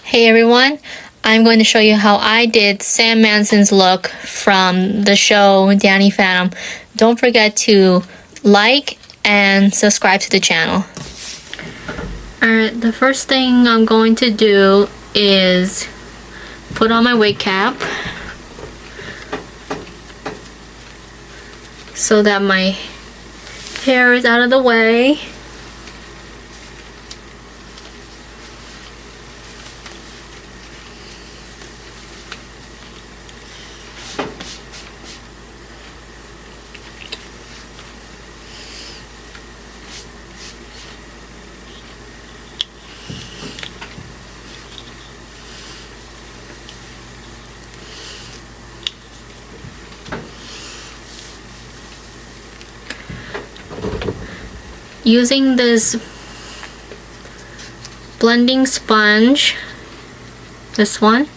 Hey everyone, I'm going to show you how I did Sam Manson's look from the show Danny Phantom. Don't forget to like and subscribe to the channel. Alright, the first thing I'm going to do is put on my wig cap so that my hair is out of the way. Using this blending sponge, this one,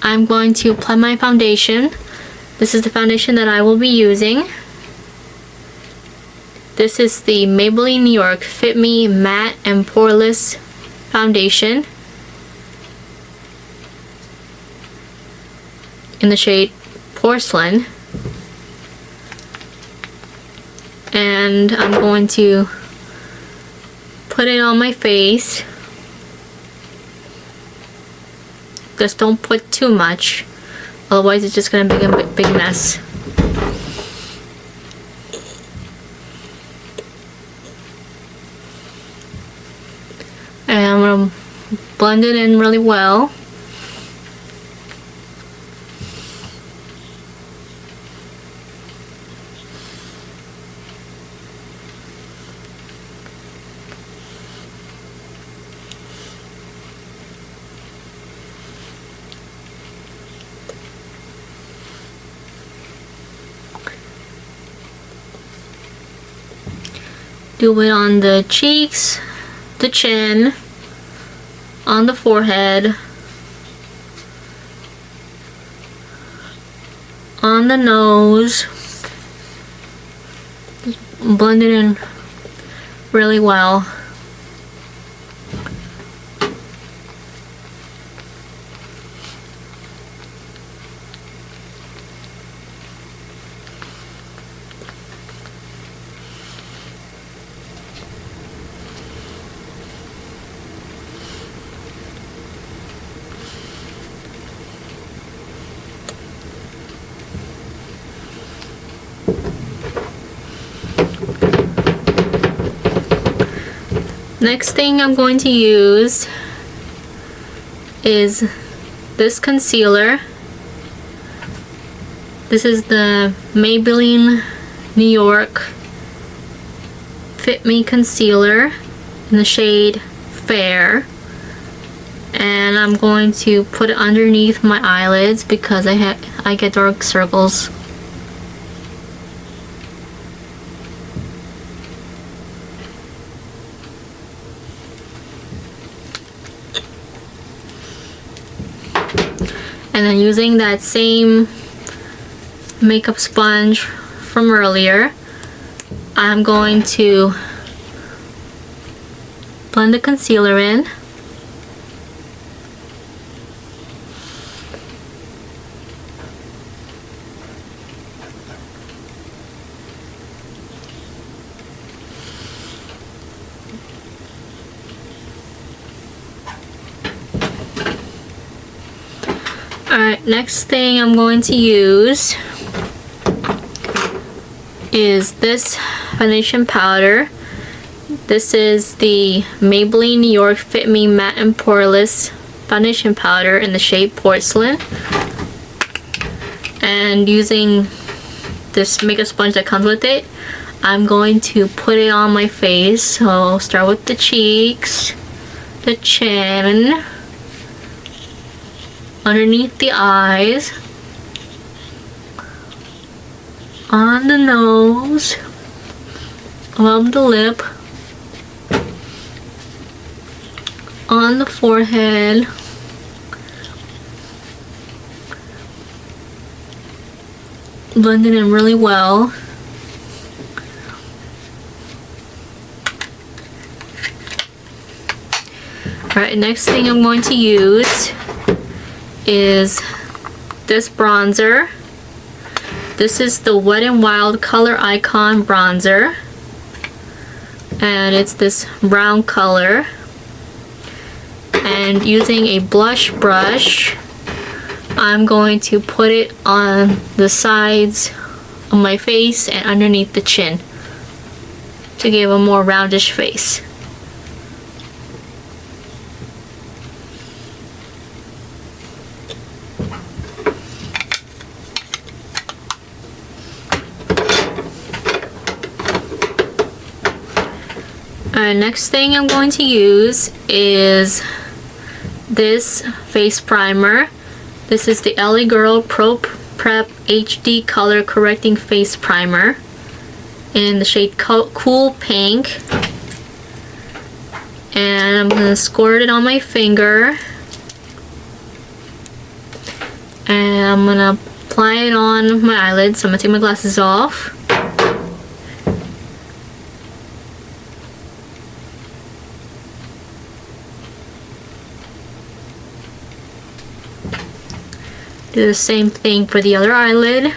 I'm going to apply my foundation. This is the foundation that I will be using. This is the Maybelline New York Fit Me Matte and Poreless Foundation in the shade Porcelain. And I'm going to put it on my face. Just don't put too much, otherwise it's just gonna be a big mess. And I'm gonna blend it in really well. Do it on the cheeks, the chin, on the forehead, on the nose. Just blend it in really well. Next thing I'm going to use is this concealer. This is the Maybelline New York Fit Me Concealer in the shade Fair. And I'm going to put it underneath my eyelids because I get dark circles. And then using that same makeup sponge from earlier, I'm going to blend the concealer in. Alright, next thing I'm going to use is this foundation powder. This is the Maybelline New York Fit Me Matte and Poreless Foundation Powder in the shade Porcelain. And using this makeup sponge that comes with it, I'm going to put it on my face. So I'll start with the cheeks, the chin, underneath the eyes, on the nose, above the lip, on the forehead, blend it in really well. Alright, next thing I'm going to use is this bronzer. This is the Wet n Wild Color Icon bronzer, and it's this brown color. And using a blush brush, I'm going to put it on the sides of my face and underneath the chin to give a more roundish face. Alright, next thing I'm going to use is this face primer. This is the LA Girl Pro Prep HD Color Correcting Face Primer in the shade Cool Pink. And I'm going to squirt it on my finger. And I'm going to apply it on my eyelids. So I'm going to take my glasses off. Do the same thing for the other eyelid.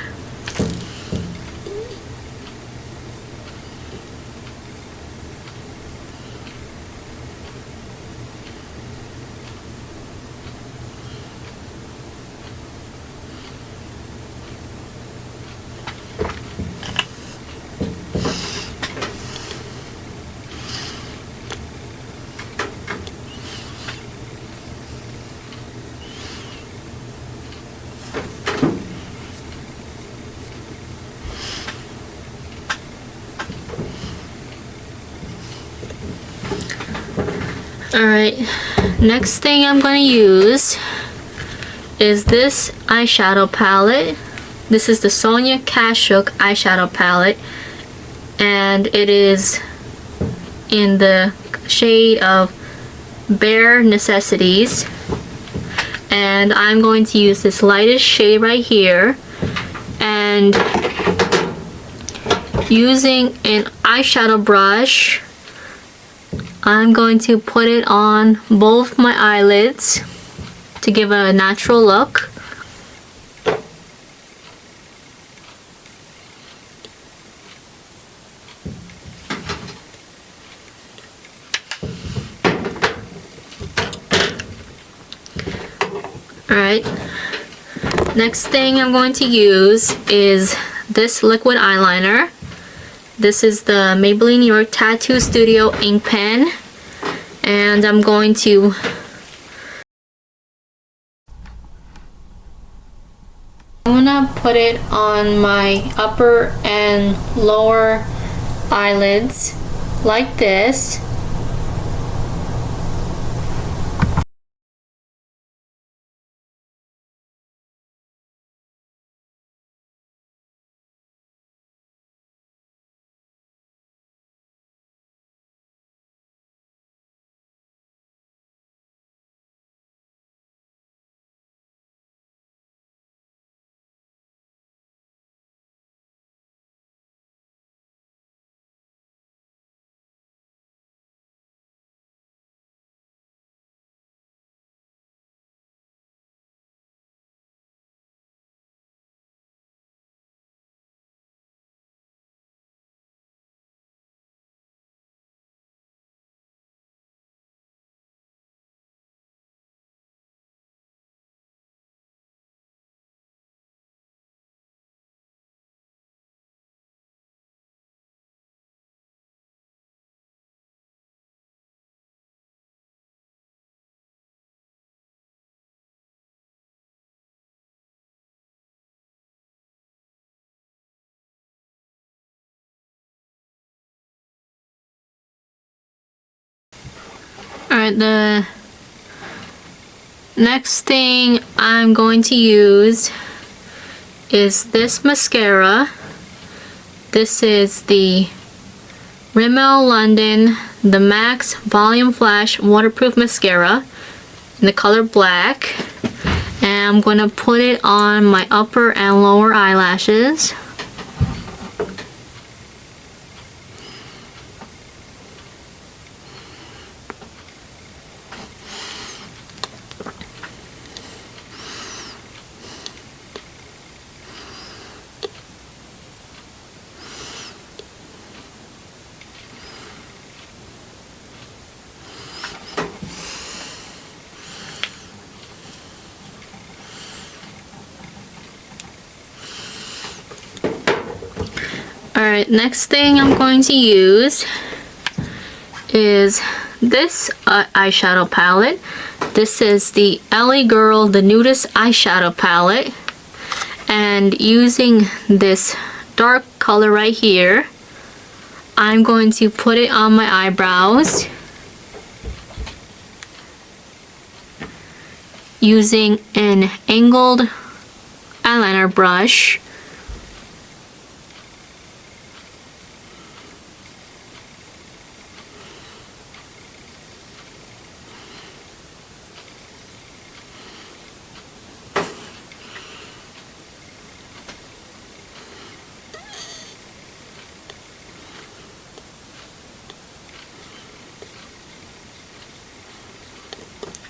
Alright, next thing I'm going to use is this eyeshadow palette. This is the Sonia Kashuk eyeshadow palette, and it is in the shade of Bare Necessities. And I'm going to use this lightest shade right here, and using an eyeshadow brush, I'm going to put it on both my eyelids to give a natural look. Alright, next thing I'm going to use is this liquid eyeliner. This is the Maybelline New York Tattoo Studio ink pen, and I'm going to put it on my upper and lower eyelids like this. Alright, the next thing I'm going to use is this mascara. This is the Rimmel London The Max Volume Flash Waterproof Mascara in the color black. And I'm going to put it on my upper and lower eyelashes. Alright, next thing I'm going to use is this eyeshadow palette. This is the LA Girl The Nudist eyeshadow palette. And using this dark color right here, I'm going to put it on my eyebrows using an angled eyeliner brush.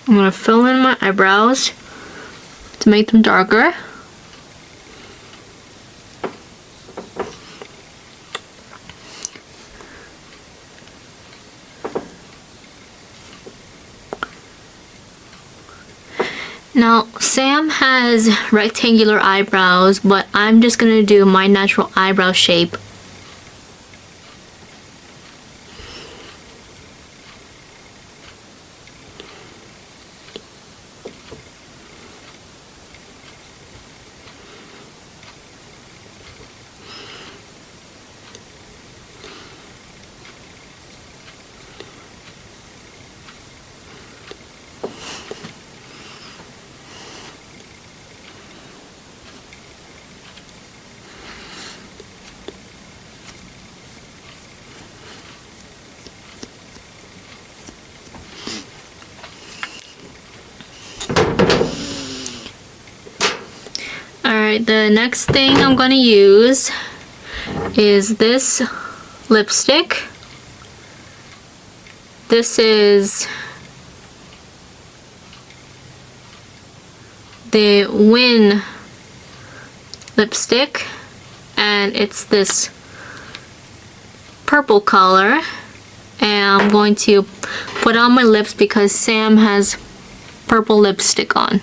I'm going to fill in my eyebrows to make them darker. Now, Sam has rectangular eyebrows, but I'm just going to do my natural eyebrow shape. Alright, the next thing I'm going to use is this lipstick. This is the Win lipstick, and it's this purple color, and I'm going to put on my lips because Sam has purple lipstick on.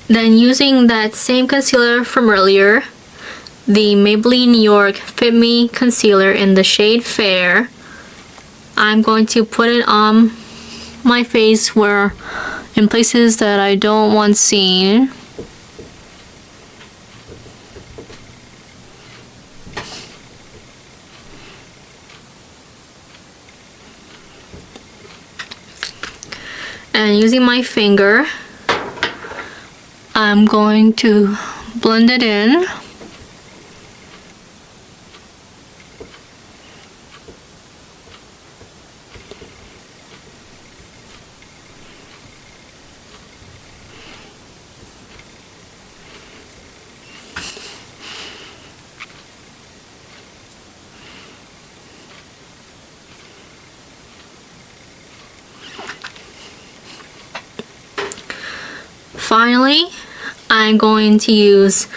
Then using that same concealer from earlier, the Maybelline New York Fit Me concealer in the shade Fair, I'm going to put it on my face where in places that I don't want seen. And using my finger, I'm going to blend it in. Finally, I'm going to use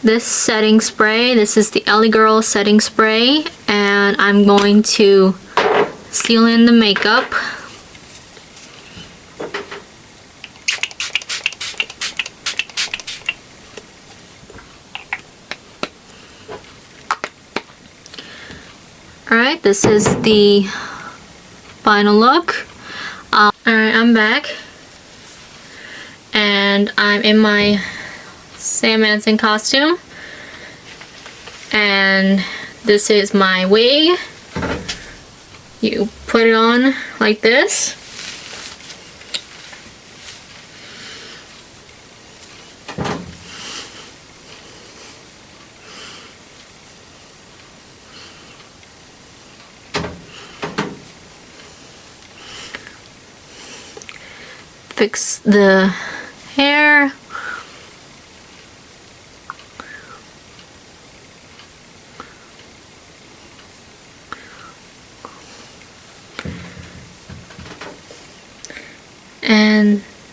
this setting spray. This is the LA Girl setting spray, and I'm going to seal in the makeup. Alright, this is the final look. Alright, I'm back. And I'm in my Sam Manson costume, and this is my wig. You put it on like this, fix the hair.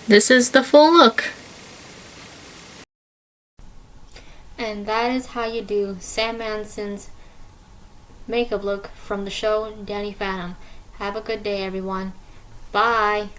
this is the full look. And that is how you do Sam Manson's makeup look from the show Danny Phantom. Have a good day, everyone. Bye.